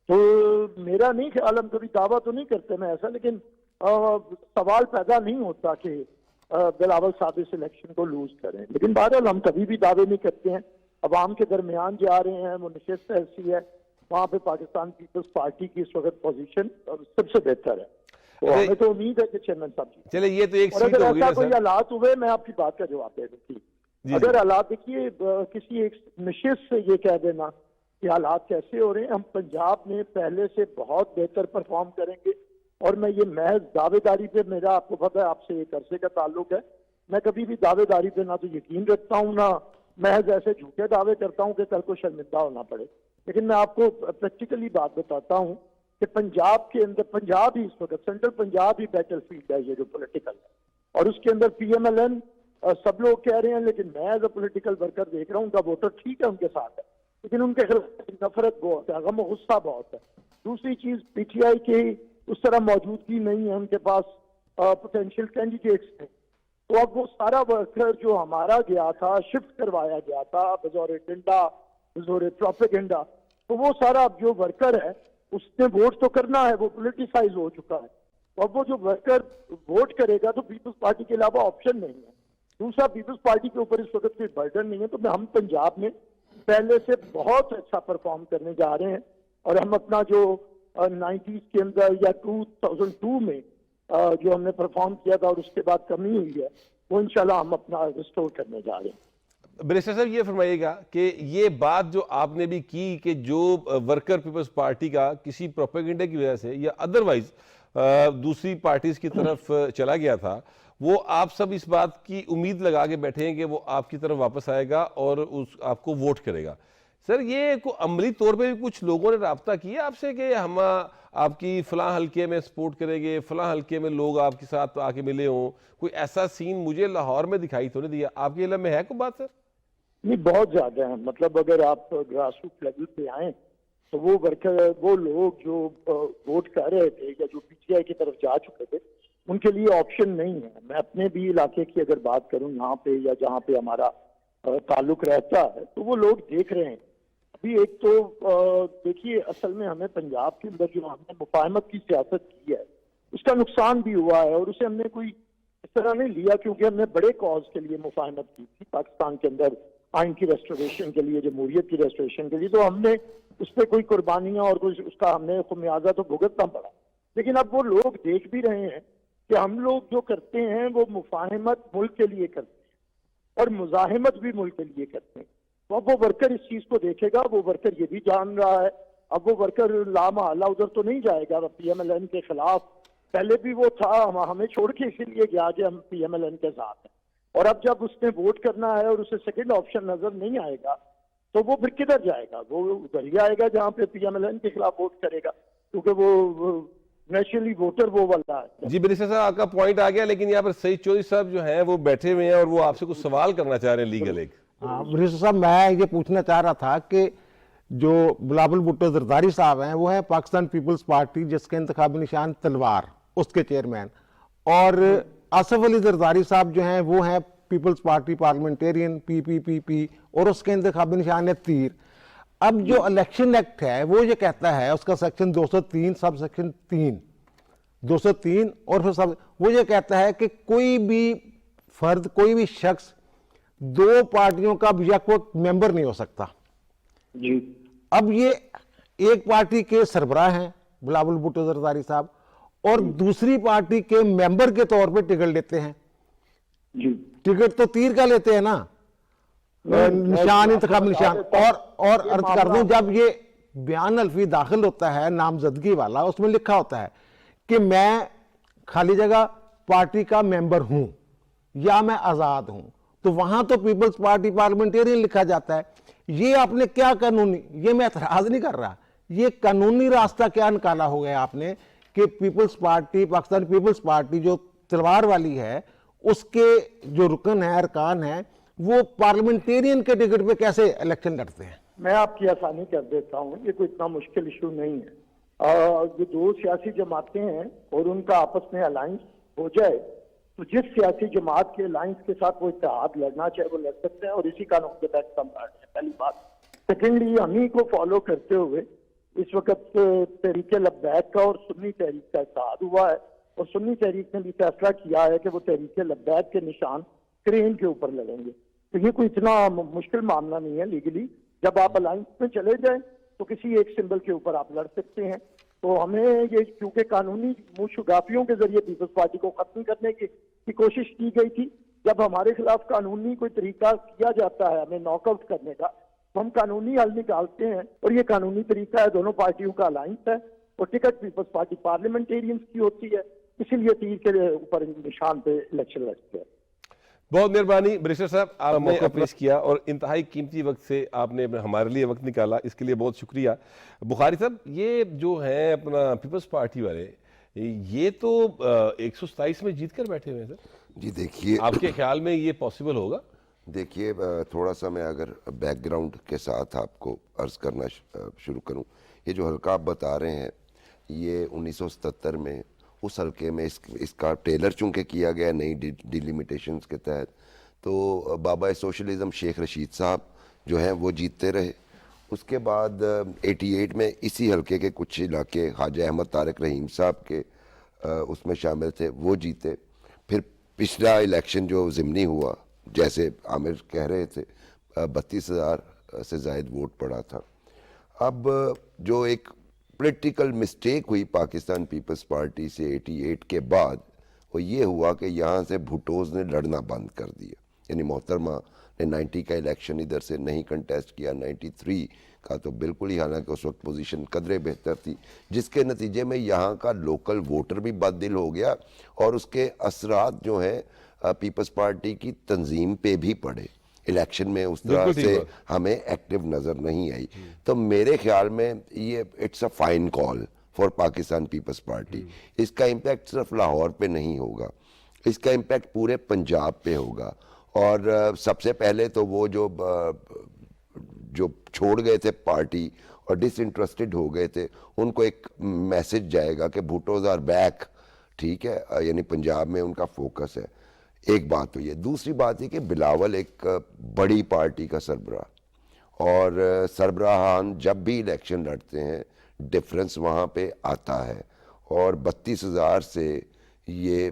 तो मेरा नहीं ख्याल, हम कभी दावा तो नहीं करते मैं ऐसा, लेकिन सवाल पैदा नहीं होता कि बिलावल साहब इस इलेक्शन को लूज करें। लेकिन बहरहाल हम कभी भी दावे नहीं करते हैं, अवाम के दरमियान जा रहे हैं, वो नशिस्त ऐसी है, वहाँ पे पाकिस्तान पीपल्स पार्टी की इस वक्त पोजीशन सबसे बेहतर है। तो हमें तो उम्मीद है कि चेयरमैन साहब जी, चलिए ये तो एक और सीट अगर हो गई ऐसा ना कोई सर। हालात हुए, मैं आपकी बात का जवाब दे दूंगी। अगर हालात देखिए, किसी एक नशिस्त से ये कह देना कि हालात कैसे हो रहे हैं, हम पंजाब में पहले से बहुत बेहतर परफॉर्म करेंगे, और मैं ये महज दावेदारी पे, मेरा आपको पता है आपसे एक अरसे का ताल्लुक है, मैं कभी भी दावेदारी पे ना तो यकीन रखता हूँ, ना महज ऐसे झूठे दावे करता हूँ कि कल को शर्मिंदा होना पड़े। लेकिन मैं आपको प्रैक्टिकली बात बताता हूँ कि पंजाब के अंदर, पंजाब ही इस वक्त, सेंट्रल पंजाब ही बैटल फील्ड है ये जो पॉलिटिकल है, और उसके अंदर PMLN सब लोग कह रहे हैं, लेकिन मैं एज अ पोलिटिकल वर्कर देख रहा हूँ, उनका वोटर ठीक है उनके साथ है, लेकिन उनके खिलाफ नफरत बहुत है, गम गुस्सा बहुत है। दूसरी चीज, PTI की उस तरह मौजूदगी नहीं है उनके पास, पोटेंशियल कैंडिडेट्स हैं। तो अब वो सारा वर्कर जो हमारा गया था, शिफ्ट करवाया गया था बजौर डंडा, बजौर प्रोपेगेंडा, तो वो सारा अब जो वर्कर है उसने वोट तो करना है, वो पोलिटिसाइज हो चुका है। और वो जो वर्कर वोट करेगा तो पीपल्स पार्टी के अलावा ऑप्शन नहीं है। दूसरा, पीपल्स पार्टी के ऊपर इस वक्त कोई बर्डन नहीं है। तो हम पंजाब में पहले से बहुत अच्छा परफॉर्म करने जा रहे हैं, और हम अपना जो 90s के अंदर या 2002 में जो हमने परफॉर्म किया था और उसके बाद कमी हुई है, वो इंशाल्लाह हम अपना रिस्टोर करने जा रहे हैं। बैरिस्टर साहब ये फरमाइएगा कि ये बात जो आपने भी की कि जो वर्कर पीपल्स पार्टी का किसी प्रोपेगेंडा की वजह से या अदरवाइज दूसरी पार्टीज की तरफ चला गया था, वो आप सब इस बात की उम्मीद लगा के बैठे हैं कि वो आपकी तरफ वापस आएगा और उस आपको वोट करेगा। सर ये को अमली तौर पे भी कुछ लोगों ने राब्ता किया आपसे कि हम आपकी फलां हल्के में सपोर्ट करेंगे, फलां हल्के में लोग आपके साथ आके मिले हों? कोई ऐसा सीन मुझे लाहौर में दिखाई तो नहीं दिया, आपके इल्म में है कोई बात सर? नहीं, बहुत ज्यादा है। मतलब अगर आप ग्रास रूट लेवल पे आए तो वो वर्कर, वो लोग जो वोट कर रहे थे या जो PTI की तरफ जा चुके थे, उनके लिए ऑप्शन नहीं है। मैं अपने भी इलाके की अगर बात करूं, यहाँ पे या जहाँ पे हमारा ताल्लुक रहता है, तो वो लोग देख रहे हैं। अभी एक तो देखिए, असल में हमें पंजाब के अंदर जो हमने मुफाहमत की सियासत की है, उसका नुकसान भी हुआ है, और उसे हमने कोई इस तरह नहीं लिया क्योंकि हमने बड़े कॉज के लिए मुफाहमत की थी पाकिस्तान के अंदर, आइन की रेस्टोरेशन के लिए, जमहूरियत की रेस्टोरेशन के लिए, तो हमने उस पर कोई कुर्बानियां और कुछ उसका हमने खुमियाजा तो भुगतना पड़ा। लेकिन अब वो लोग देख भी रहे हैं कि हम लोग जो करते हैं वो मुफाहमत मुल्क के लिए करते हैं और मुजाहिमत भी मुल्क के लिए करते हैं। तो अब वो वर्कर इस चीज को देखेगा, वो वर्कर ये भी जान रहा है अब वो वर्कर लामहल्ला उधर तो नहीं जाएगा PMLN के खिलाफ। पहले भी वो था, हमें छोड़ के इसीलिए गया कि हम PMLN के साथ हैं, और अब जब उसने वोट करना है और उसे सेकंड ऑप्शन नजर नहीं आएगा तो वो फिर किधर जाएगा? वो उधर ही आएगा जहाँ पे PMLN के खिलाफ वोट करेगा, क्योंकि वो नेचुरली वोटर वो वाला है। जी बैरिस्टर साहब, आपका पॉइंट आ गया, लेकिन यहाँ पर सईद चौधरी साहब जो हैं वो बैठे हुए हैं और वो आपसे कुछ सवाल करना चाह रहे हैं लीगल एक। हाँ बैरिस्टर साहब, मैं ये पूछना चाह रहा था कि जो बिलावल भुट्टो जरदारी साहब हैं वो है पाकिस्तान पीपल्स पार्टी जिसके इंतखाबी निशान तलवार, उसके चेयरमैन, और आसफ अली जरदारी साहब जो हैं वो हैं पीपल्स पार्टी पार्लियामेंटेरियन PPPP, और उसके इंतखाबी निशान है तीर। अब जो इलेक्शन एक्ट है वो ये कहता है, उसका सेक्शन 203 सब सेक्शन 203 और फिर सब वो ये कहता है कि कोई भी फर्द, कोई भी शख्स दो पार्टियों का बेवकूफ मेंबर नहीं हो सकता। जी। अब ये एक पार्टी के सरबराह हैं बिलावल भुट्टो जरदारी साहब, और दूसरी पार्टी के मेंबर के तौर पे टिकट लेते हैं। जी। टिकट तो तीर का लेते हैं ना, निशान, इंतखाब निशान। और अर्ज कर दूं, जब ये बयान अल्फी दाखिल होता है नामजदगी वाला, उसमें लिखा होता है कि मैं खाली जगह पार्टी का मेंबर हूं या मैं आजाद हूं, तो वहां तो पीपल्स पार्टी पार्लियामेंटेरियन लिखा जाता है। ये आपने क्या कानूनी, ये मैं एतराज नहीं कर रहा, ये कानूनी रास्ता क्या निकाला हो गया आपने कि Peoples Party, Pakistan Peoples Party जो तलवार वाली है, उसके जो रुकन है, अरकान है, वो पार्लियामेंटेरियन के टिकट पे कैसे इलेक्शन लड़ते हैं? मैं आपकी आसानी कर देता हूँ, ये कोई इतना मुश्किल इशू नहीं है। जो दो सियासी जमातें हैं और उनका आपस में अलायंस हो जाए, तो जिस सियासी जमात के अलायंस के साथ वो इत्तेहाद लड़ना चाहे वो लड़ सकते हैं, और इसी कानून के तहत हम लड़ रहे हैं, पहली बात। सेकेंडली, हम ही को फॉलो करते हुए इस वक्त तहरीक लब्बैक का और सुन्नी तहरीक का इत्तेहाद हुआ है, और सुन्नी तहरीक ने भी फैसला किया है कि वो तहरीक लब्बैक के निशान क्रेन के ऊपर लड़ेंगे। तो ये कोई इतना मुश्किल मामला नहीं है लीगली। जब आप अलायंस में चले जाएं तो किसी एक सिंबल के ऊपर आप लड़ सकते हैं। तो हमें ये, क्योंकि कानूनी मुशगाफियों के जरिए पीपल्स पार्टी को खत्म करने की कोशिश की गई थी, जब हमारे खिलाफ कानूनी कोई तरीका किया जाता है हमें नॉकआउट करने का, तो हम कानूनी हल निकालते हैं, और ये कानूनी तरीका है, दोनों पार्टियों का अलायंस है, और टिकट पीपल्स पार्टी पार्लियामेंटेरियंस की होती है, इसीलिए तीर के ऊपर निशान पे इलेक्शन लड़ते हैं। बहुत मेहरबानी बैरिस्टर साहब, आपने पेश किया और इंतहाई कीमती वक्त से आपने हमारे लिए वक्त निकाला, इसके लिए बहुत शुक्रिया। बुखारी साहब, ये जो है अपना पीपल्स पार्टी वाले, ये तो 127 में जीत कर बैठे हुए हैं सर। जी देखिए, आपके ख्याल में ये पॉसिबल होगा? देखिए, थोड़ा सा मैं अगर बैकग्राउंड के साथ आपको अर्ज करना शुरू करूं, ये जो हल्का आप बता रहे हैं, ये 1977 में उस हल्के में इसका टेलर चूंकि किया गया नई डिलिमिटेशंस के तहत, तो बाबा सोशलिज्म शेख रशीद साहब जो हैं वो जीतते रहे। उसके बाद 88 में इसी हल्के के कुछ इलाके ख्वाजा अहमद तारिक रहीम साहब के उसमें शामिल थे, वो जीते। फिर पिछला इलेक्शन जो ज़िमनी हुआ, जैसे आमिर कह रहे थे, 32,000 से ज़ायद वोट पड़ा था। अब जो एक पॉलिटिकल मिस्टेक हुई पाकिस्तान पीपल्स पार्टी से 88 के बाद, वो ये हुआ कि यहाँ से भुट्टोज ने लड़ना बंद कर दिया। यानी मोहतरमा ने 90 का इलेक्शन इधर से नहीं कंटेस्ट किया, 93 का तो बिल्कुल ही, हालांकि उस वक्त पोजीशन कदरे बेहतर थी, जिसके नतीजे में यहाँ का लोकल वोटर भी बददिल हो गया, और उसके असरात जो हैं पीपल्स पार्टी की तंजीम पे भी पड़े। इलेक्शन में उस तरह से हमें एक्टिव नज़र नहीं आई। तो मेरे ख्याल में ये it's a fine call for Pakistan Peoples Party. इसका इम्पैक्ट सिर्फ लाहौर पे नहीं होगा, इसका इम्पैक्ट पूरे पंजाब पे होगा। और सबसे पहले तो वो जो छोड़ गए थे पार्टी और डिसइंटरेस्टेड हो गए थे, उनको एक मैसेज जाएगा कि भुट्टोज आर बैक, ठीक है, यानी पंजाब में उनका फोकस है। एक बात तो ये, दूसरी बात ये कि बिलावल एक बड़ी पार्टी का सरबराह, और सरबराहान जब भी इलेक्शन लड़ते हैं डिफरेंस वहाँ पे आता है, और 32,000 से ये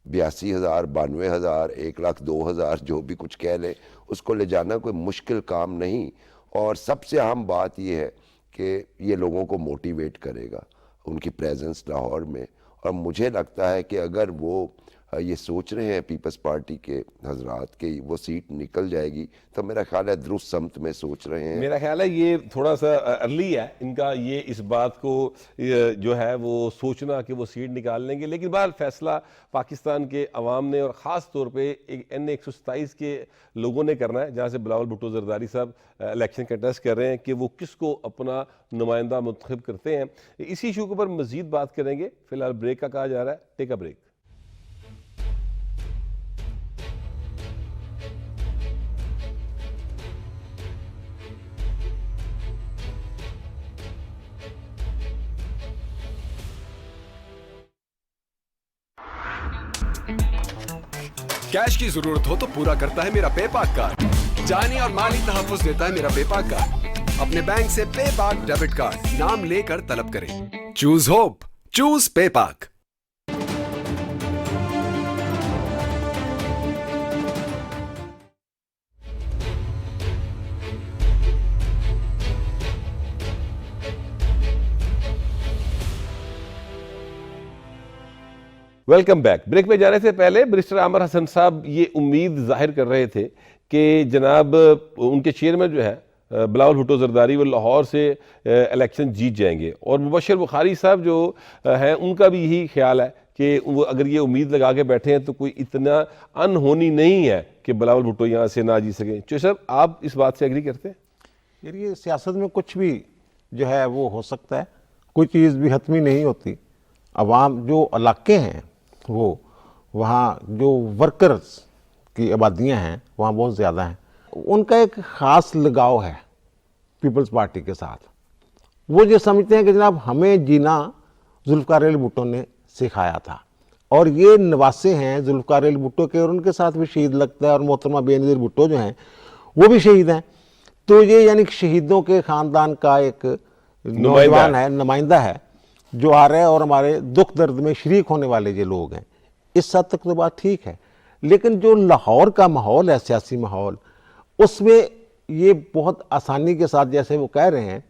82,000, 92,000, 1,02,000 जो भी कुछ कह लें, उसको ले जाना कोई मुश्किल काम नहीं। और सबसे अहम बात ये है कि ये लोगों को मोटिवेट करेगा, उनकी प्रेजेंस लाहौर में। और मुझे लगता है कि अगर वो ये सोच रहे हैं पीपल्स पार्टी के हजरात के वो सीट निकल जाएगी, तो मेरा ख्याल है दुरुस्त समत में सोच रहे हैं। मेरा ख्याल है ये थोड़ा सा अर्ली है इनका, ये इस बात को जो है वो सोचना कि वो सीट निकाल लेंगे, लेकिन बहरहाल फैसला पाकिस्तान के अवाम ने और ख़ास तौर पे एक NA 127 के लोगों ने करना है, जहाँ से बिलावल भुट्टो जरदारी साहब इलेक्शन कंटेस्ट कर रहे हैं कि वो किसको अपना नुमाइंदा मुंतखब करते हैं। इसी इशू के ऊपर मजीद बात करेंगे, फिलहाल ब्रेक का कहा जा रहा है, टेक अ ब्रेक। कैश की जरूरत हो तो पूरा करता है मेरा पेपाक कार्ड। जानी और माली तहफ्फुज़ देता है मेरा पेपाक कार्ड। अपने बैंक से पेपाक डेबिट कार्ड नाम लेकर तलब करें। चूज होप, चूज पेपाक। Welcome back. ब्रेक में जाने से पहले बैरिस्टर आमिर हसन साहब ये उम्मीद जाहिर कर रहे थे कि जनाब उनके चेयरमैन जो है बिलावल भुट्टो जरदारी वो लाहौर से इलेक्शन जीत जाएंगे, और मुबशर बुखारी साहब जो हैं उनका भी यही ख्याल है कि वो अगर ये उम्मीद लगा के बैठे हैं तो कोई इतना अनहोनी नहीं है कि बिलावल भुट्टो यहाँ से ना जीत सकें। चौधरी साहब, आप इस बात से एग्री करते हैं? यार ये सियासत में कुछ भी जो है वो हो सकता है, कोई चीज़ भी हतमी नहीं होती। अवाम जो इलाके हैं वो वहाँ जो वर्कर्स की आबादियाँ हैं वहाँ बहुत ज़्यादा हैं, उनका एक ख़ास लगाव है पीपल्स पार्टी के साथ। वो ये समझते हैं कि जनाब हमें जीना जुल्फ़िकार अली भुट्टो ने सिखाया था, और ये नवासे हैं जुल्फ़िकार अली भुट्टो के, और उनके साथ भी शहीद लगता है, और मोहतरमा बेनज़ीर भुट्टो जो हैं वो भी शहीद हैं। तो ये यानी कि शहीदों के ख़ानदान का एक नौजवान है, नुमाइंदा है जो आ रहे हैं, और हमारे दुख दर्द में शरीक होने वाले ये लोग हैं। इस हद तक तो बात ठीक है, लेकिन जो लाहौर का माहौल है, सियासी माहौल, उसमें ये बहुत आसानी के साथ, जैसे वो कह रहे हैं,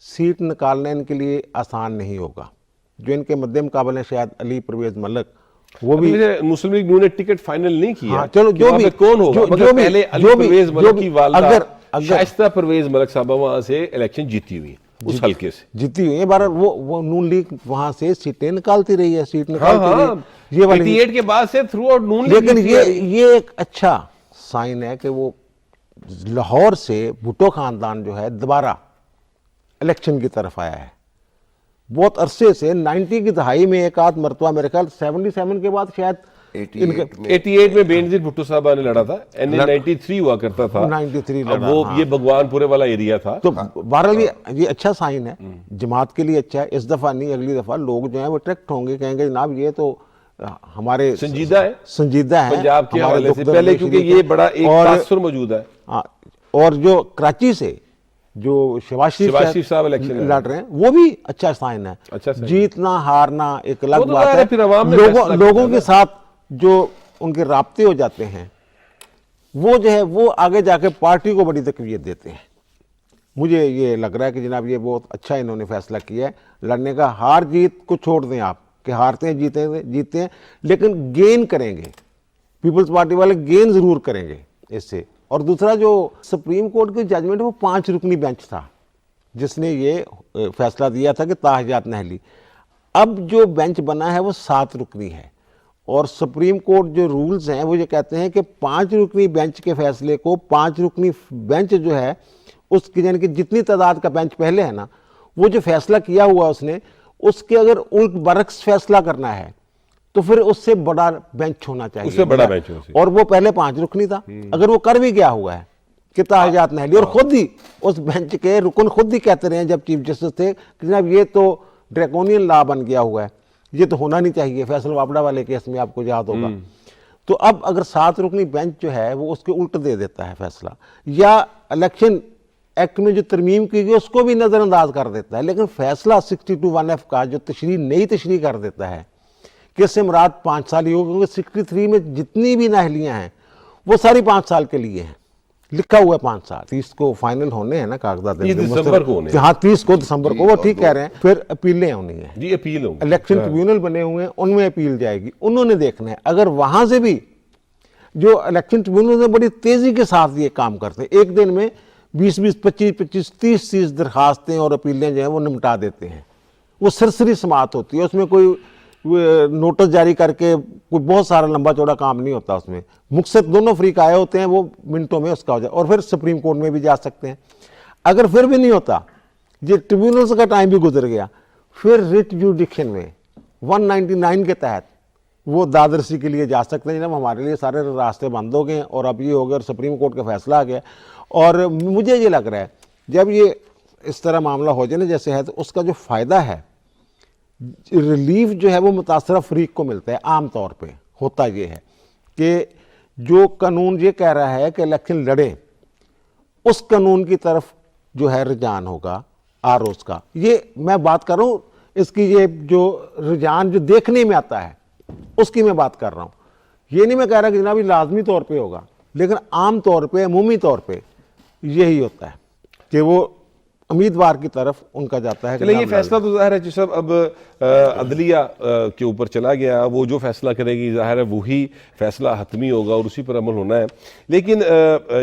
सीट निकालना इनके लिए आसान नहीं होगा। जो इनके मध्य मुकाबले हैं शायद अली परवेज मलिक, वो भी मुस्लिम लीग ने टिकट फाइनल नहीं किया। हाँ, चलो जो भी कौन होगा, मगर पहले अली परवेज मलिक की वालिदा अगर शाइस्ता परवेज मलिक साहबा वहां से इलेक्शन जीती हुई है, उस हल्के से जीती हुई है। बार वो नून लीग वहां से सीटें निकालती रही है, सीट निकालती हाँ, रही, ये वाली 88 के बाद से थ्रू आउट नून लीग। लेकिन ये एक अच्छा साइन है कि वो लाहौर से भुट्टो खानदान जो है दोबारा इलेक्शन की तरफ आया है। बहुत अरसे से 90 की दहाई में एक आध मरतबा, मेरे ख्याल 77 के बाद शायद 88 में बेनज़ीर भुट्टो साहब ने लड़ा था, NA 93 हुआ करता था, 93 अब वो ये भगवानपुरे वाला एरिया था। तो बहरहाल ये अच्छा साइन है, जमात के लिए अच्छा है। इस दफा नहीं, अगली दफा लोग जो है वो अट्रैक्ट होंगे, कहेंगे जनाब ये तो हमारे संजीदा है पंजाब के हवाले से पहले, क्योंकि ये बड़ा एक तासुर मौजूद है। और जो कराची से जो शहबाज शरीफ साहब इलेक्शन लड़ रहे हैं वो भी अच्छा साइन है। जीतना हारना एक अलग बात है, फिर लोगों के साथ जो उनके राब्ते हो जाते हैं वो जो है वो आगे जाके पार्टी को बड़ी तकवीत देते हैं। मुझे ये लग रहा है कि जनाब ये बहुत अच्छा इन्होंने फैसला किया है लड़ने का। हार जीत को छोड़ दें आप, कि हारते हैं जीते हैं, लेकिन गेन करेंगे, पीपल्स पार्टी वाले गेन जरूर करेंगे इससे। और दूसरा जो सुप्रीम कोर्ट की जजमेंट वो 5 रुकनी बेंच था जिसने ये फैसला दिया था कि ताहजात नहली, अब जो बेंच बना है वो 7 रुकनी है। और सुप्रीम कोर्ट जो रूल्स हैं वो ये कहते हैं कि 5 रुकनी बेंच के फैसले को 5 रुकनी बेंच जो है उसकी, यानी कि जितनी तादाद का बेंच पहले है ना, वो जो फैसला किया हुआ उसने, उसके अगर उल्ट बरक्स फैसला करना है तो फिर उससे बड़ा बेंच होना चाहिए, उससे बड़ा बेंच होना चाहिए। और वो पहले 5 रुकनी था। अगर वो कर भी गया हुआ है कि ताहजात नहली, और खुद ही उस बेंच के रुकन खुद ही कहते रहे जब चीफ जस्टिस थे कि जनाब ये तो ड्रैकोनियन लॉ बन गया हुआ है, ये तो होना नहीं चाहिए। फैसल वापडा वाले केस में आपको याद होगा। तो अब अगर 7 रुकनी बेंच जो है वो उसके उल्ट दे देता है फैसला, या इलेक्शन एक्ट में जो तरमीम की गई उसको भी नज़रअंदाज कर देता है, लेकिन फैसला 62(1)(f का जो नई तशरीह कर देता है कि इससे मुराद 5 साल ही होगा, क्योंकि 63 में जितनी भी नाहलियाँ हैं वो सारी 5 साल के लिए हैं। लिखा हुआ है 5 साल। 30 को फाइनल होने हैं ना कागजात, 30 दिसंबर को होने हैं। हाँ 30 को दिसंबर को, वो ठीक कह रहे हैं। फिर अपीलें होनी है, जी अपील होगी। इलेक्शन ट्रिब्यूनल बने हुए हैं, उनमें अपील जाएगी, उन्होंने देखना है। अगर वहां से भी जो इलेक्शन ट्रिब्यूनल में बड़ी तेजी के साथ ये काम करते हैं, एक दिन में 20-20, 25-25, 30-30 दरखास्तें और अपीलें जो है वो निपटा देते हैं। वो सरसरी समाअत होती है, उसमें कोई नोटिस जारी करके कोई बहुत सारा लंबा चौड़ा काम नहीं होता उसमें। मुकसद दोनों फरीक आए होते हैं, वो मिनटों में उसका हो जाए, और फिर सुप्रीम कोर्ट में भी जा सकते हैं। अगर फिर भी नहीं होता, ये ट्रिब्यूनल्स का टाइम भी गुजर गया, फिर रिट जुडिक्शन में 199 के तहत वो दादरसी के लिए जा सकते हैं। जब हमारे लिए सारे रास्ते बंद हो गए और अब ये हो गया और सुप्रीम कोर्ट का फैसला आ गया। और मुझे ये लग रहा है जब ये इस तरह मामला हो जाए ना जैसे है, तो उसका जो फ़ायदा है, रिलीफ जो है वो मुतासरा फरीक को मिलता है। आम तौर पे होता ये है कि जो कानून ये कह रहा है कि इलेक्शन लड़े, उस कानून की तरफ जो है रुझान होगा आरोज का। ये मैं बात कर रहा हूँ इसकी, ये जो रुझान जो देखने में आता है उसकी मैं बात कर रहा हूँ। ये नहीं मैं कह रहा कि जनाब ये लाजमी तौर पे होगा, लेकिन आम तौर पे, अमूमी तौर पे यही होता है कि वो उम्मीदवार की तरफ उनका जाता है। चलिए ये फैसला तो जाहिर है जी साहब अब अदलिया के ऊपर चला गया, वो जो फैसला करेगी जाहिर है वही फैसला हतमी होगा और उसी पर अमल होना है। लेकिन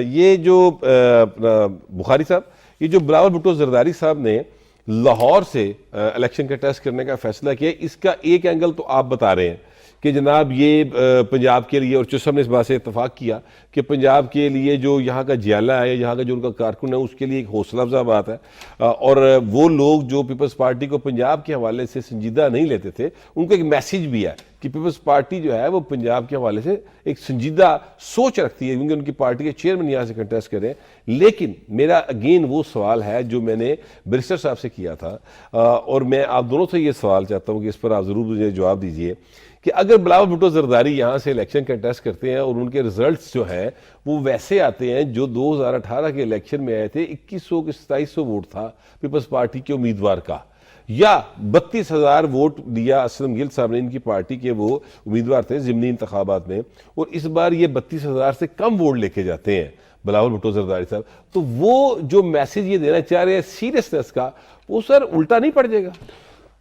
ये जो बुखारी साहब, ये जो बिलावल भुट्टो जरदारी साहब ने लाहौर से इलेक्शन का टेस्ट करने का फैसला किया, इसका एक एंगल तो आप बता रहे हैं कि जनाब ये पंजाब के लिए, और चुसम ने इस बात से इतफाक़ किया कि पंजाब के लिए जो यहाँ का जियाला है, यहाँ का जो उनका कारकुन है, उसके लिए एक हौसला अफजा बात है। और वो लोग जो पीपल्स पार्टी को पंजाब के हवाले से संजीदा नहीं लेते थे, उनको एक मैसेज भी है कि पीपल्स पार्टी जो है वो पंजाब के हवाले से एक संजीदा सोच रखती है, क्योंकि उनकी पार्टी के चेयरमैन यहाँ से कंटेस्ट करें। लेकिन मेरा अगेन वो सवाल है जो मैंने बैरिस्टर साहब से किया था, और मैं आप दोनों से ये सवाल चाहता हूँ कि इस पर आप ज़रूर मुझे जवाब दीजिए कि अगर बिलावल भुट्टो जरदारी यहाँ से इलेक्शन कंटेस्ट करते हैं और उनके रिजल्ट्स जो हैं वो वैसे आते हैं जो 2018 के इलेक्शन में आए थे, 2100 के 2700 वोट था पीपल्स पार्टी के उम्मीदवार का, या 32,000 वोट दिया असलम गिल साहब ने, इनकी पार्टी के वो उम्मीदवार थे ज़िमनी इंतखाबात में, और इस बार ये 32,000 से कम वोट लेके जाते हैं बिलावल भुट्टो जरदारी साहब, तो वो जो मैसेज ये देना चाह रहे हैं सीरियसनेस का, वो सर उल्टा नहीं पड़ जाएगा?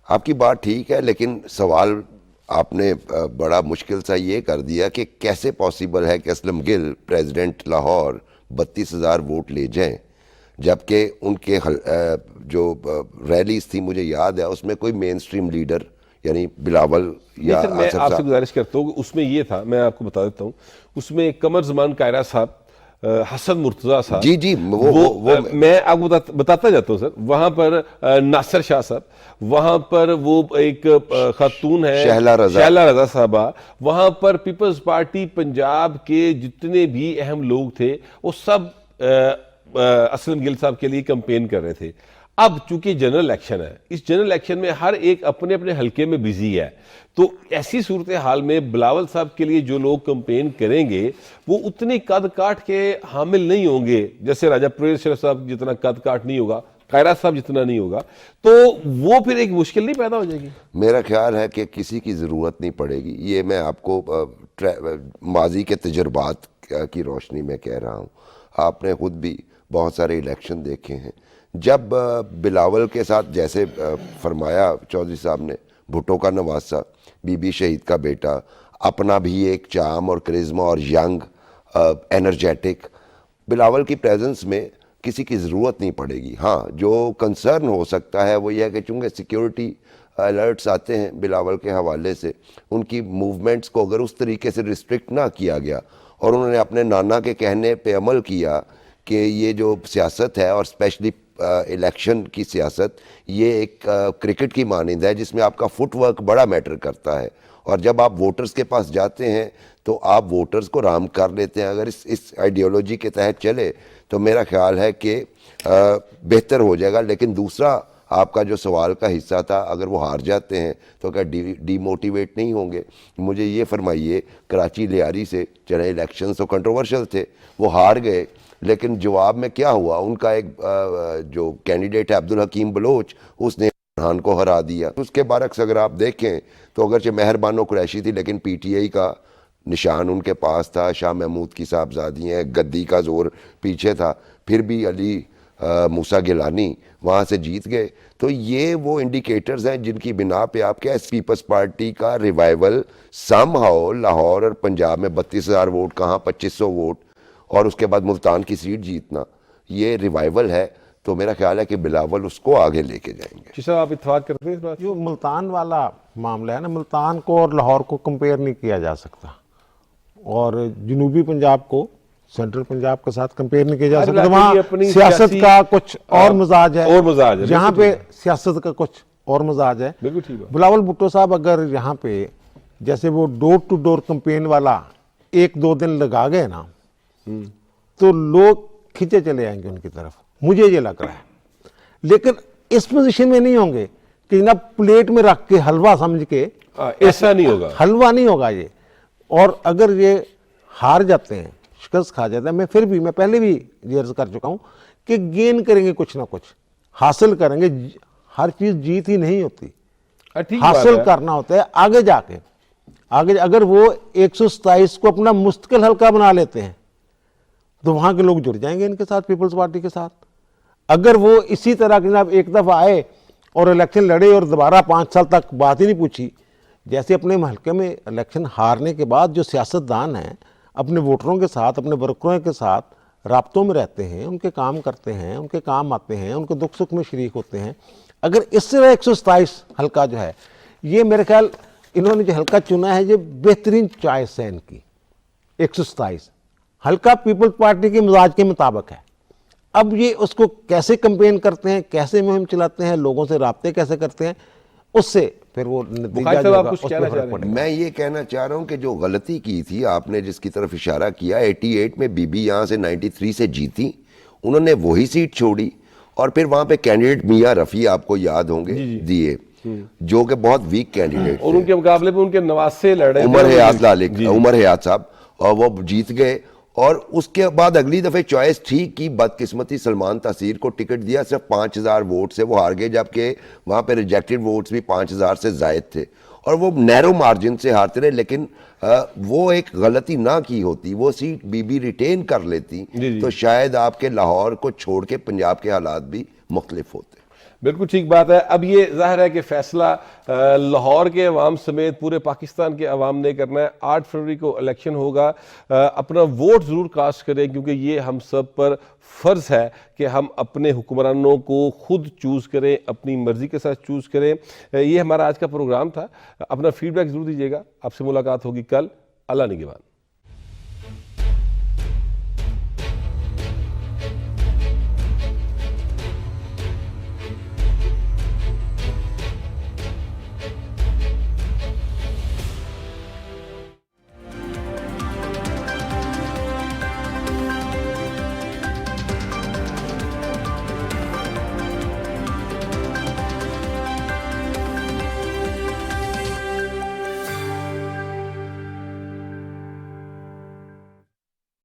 आपकी बात ठीक है, लेकिन सवाल आपने बड़ा मुश्किल सा ये कर दिया कि कैसे पॉसिबल है कि असलम गिल प्रेसिडेंट लाहौर 32,000 वोट ले जाएं, जबकि उनके जो रैलीज थी, मुझे याद है उसमें कोई मेन स्ट्रीम लीडर यानी बिलावल या मैं आपसे गुजारिश करता हूँ, उसमें ये था, मैं आपको बता देता हूँ, उसमें कमर जमान कायरा साहब, हसन मुर्तजा साहब, जी जी वो मैं आपको बताता जाता हूँ सर, वहां पर नासिर शाह साहब, वहां पर वो एक खातून है शहला रजा साहबा, वहां पर पीपल्स पार्टी पंजाब के जितने भी अहम लोग थे वो सब असलम गिल साहब के लिए कैंपेन कर रहे थे। अब चूंकि जनरल इलेक्शन है, इस जनरल इलेक्शन में हर एक अपने अपने हलके में बिजी है, तो ऐसी सूरत हाल में बिलावल साहब के लिए जो लोग कैंपेन करेंगे वो उतनी कद काट के हामिल नहीं होंगे, जैसे राजा परवेज शरीफ साहब जितना कद काट नहीं होगा, कायरा साहब जितना नहीं होगा, तो वो फिर एक मुश्किल नहीं पैदा हो जाएगी? मेरा ख्याल है कि किसी की ज़रूरत नहीं पड़ेगी। ये मैं आपको माजी के तजुर्बात की रोशनी में कह रहा हूँ। आपने खुद भी बहुत सारे इलेक्शन देखे हैं। जब बिलावल के साथ जैसे फरमाया चौधरी साहब ने, भुट्टो का नवासा, बीबी शहीद का बेटा, अपना भी एक चार्म और करिश्मा और यंग एनर्जेटिक, बिलावल की प्रेजेंस में किसी की ज़रूरत नहीं पड़ेगी। हाँ, जो कंसर्न हो सकता है वो यह है कि चूँकि सिक्योरिटी अलर्ट्स आते हैं बिलावल के हवाले से, उनकी मूवमेंट्स को अगर उस तरीके से रिस्ट्रिक्ट ना किया गया और उन्होंने अपने नाना के कहने पे अमल किया कि ये जो सियासत है और स्पेशली इलेक्शन की सियासत, ये एक क्रिकेट की मानिंद है जिसमें आपका फुटवर्क बड़ा मैटर करता है, और जब आप वोटर्स के पास जाते हैं तो आप वोटर्स को राम कर लेते हैं। अगर इस आइडियोलॉजी के तहत चले तो मेरा ख्याल है कि बेहतर हो जाएगा। लेकिन दूसरा आपका जो सवाल का हिस्सा था, अगर वो हार जाते हैं तो क्या डीमोटिवेट नहीं होंगे? मुझे ये फरमाइए, कराची लियारी से चले इलेक्शंस तो कंट्रोवर्शियल थे, वो हार गए, लेकिन जवाब में क्या हुआ? उनका एक जो कैंडिडेट है अब्दुल हकीम बलोच, उसने खान को हरा दिया। उसके बरक्स अगर आप देखें तो अगरचे मेहरबानो कुरैशी थी, लेकिन पीटीआई का निशान उनके पास था, शाह महमूद की साहबजादी हैं, गद्दी का जोर पीछे था, फिर भी अली मूसा गिलानी वहाँ से जीत गए। तो ये वो इंडिकेटर्स हैं जिनकी बिना पे आप क्या पीपल्स पार्टी का रिवाइवल समहाउ लाहौर और पंजाब में 32,000 वोट कहाँ 2500 वोट और उसके बाद मुल्तान की सीट जीतना, ये रिवाइवल है। तो मेरा ख्याल है कि बिलावल उसको आगे लेके जाएंगे। जी साहब, आप इत्तेफाक करते हैं इस बात? जो मुल्तान वाला मामला है ना, मुल्तान को और लाहौर को कंपेयर नहीं किया जा सकता, और जनूबी पंजाब को सेंट्रल पंजाब के साथ कंपेयर नहीं किया जा हर सकता। इलाके की अपनी वहाँ सियासत सियासी, का कुछ और मिजाज है, और मिजाज है, यहाँ बिल्कुल पे सियासत का कुछ और मिजाज है। बिल्कुल ठीक है। बिलावल भुट्टो साहब अगर यहाँ पे जैसे वो डोर टू डोर कंपेन वाला 1-2 दिन लगा गए ना, तो लोग खींचे चले आएंगे उनकी तरफ, मुझे ये लग रहा है। लेकिन इस पोजीशन में नहीं होंगे कि ना प्लेट में रख के हलवा समझ के, ऐसा नहीं होगा, हलवा नहीं होगा ये। और अगर ये हार जाते हैं, शिकस्त खा जाते हैं, मैं पहले भी ये अर्ज कर चुका हूं कि गेन करेंगे, कुछ ना कुछ हासिल करेंगे। हर चीज जीत ही नहीं होती, ठीक बात हासिल है। करना होता है आगे जाके। आगे अगर वो 127 को अपना मुस्तकिल हल्का बना लेते हैं तो वहां के लोग जुड़ जाएंगे इनके साथ, पीपल्स पार्टी के साथ। अगर वो इसी तरह के जनाब एक दफा आए और इलेक्शन लड़े और दोबारा 5 साल तक बात ही नहीं पूछी, जैसे अपने हल्के में इलेक्शन हारने के बाद जो सियासतदान हैं अपने वोटरों के साथ, अपने वर्करों के साथ राब्तों में रहते हैं, उनके काम करते हैं, उनके काम आते हैं, उनके दुख सुख में शरीक होते हैं, अगर इस तरह 127 हल्का जो है, ये मेरे ख्याल इन्होंने जो हल्का चुना है ये बेहतरीन चॉइस है इनकी। 127 हल्का पीपल्स पार्टी के मिजाज के मुताबिक है। अब ये उसको कैसे कंपेन करते हैं, कैसे मुहिम चलाते हैं, लोगों से राब्ते कैसे करते हैं, उससे फिर वो नतीजा जो होगा, उस पर फर्क पड़ेगा। मैं ये कहना चाह रहा हूँ कि जो गलती की थी आपने, जिसकी तरफ इशारा किया, 88 में बीबी यहाँ से 93 से जीती, उन्होंने वही सीट छोड़ी और फिर वहाँ पे कैंडिडेट मियाँ रफ़ी आपको याद होंगे दिए, जो कि बहुत वीक कैंडिडेट और उनके मुकाबले में उनके नवासे लड़े, उमर हयात साहब, और वो जीत गए। और उसके बाद अगली दफे चॉइस ठीक की, बदकिस्मती सलमान तासीर को टिकट दिया, सिर्फ 5,000 वोट से वो हार गए, जबकि वहाँ पे रिजेक्टेड वोट्स भी 5,000 से जायद थे और वो नैरो मार्जिन से हारते रहे। लेकिन वो एक गलती ना की होती, वो सीट बीबी रिटेन कर लेती, तो शायद आपके लाहौर को छोड़ के पंजाब के हालात भी मुख्तलिफ होते। बिल्कुल ठीक बात है। अब ये जाहिर है कि फैसला लाहौर के अवाम समेत पूरे पाकिस्तान के अवाम ने करना है। 8 फरवरी को इलेक्शन होगा। अपना वोट ज़रूर कास्ट करें, क्योंकि ये हम सब पर फ़र्ज़ है कि हम अपने हुक्मरानों को खुद चूज़ करें, अपनी मर्ज़ी के साथ चूज़ करें। ये हमारा आज का प्रोग्राम था। अपना फीडबैक ज़रूर दीजिएगा। आपसे मुलाकात होगी कल। अल्लाह निगहबान।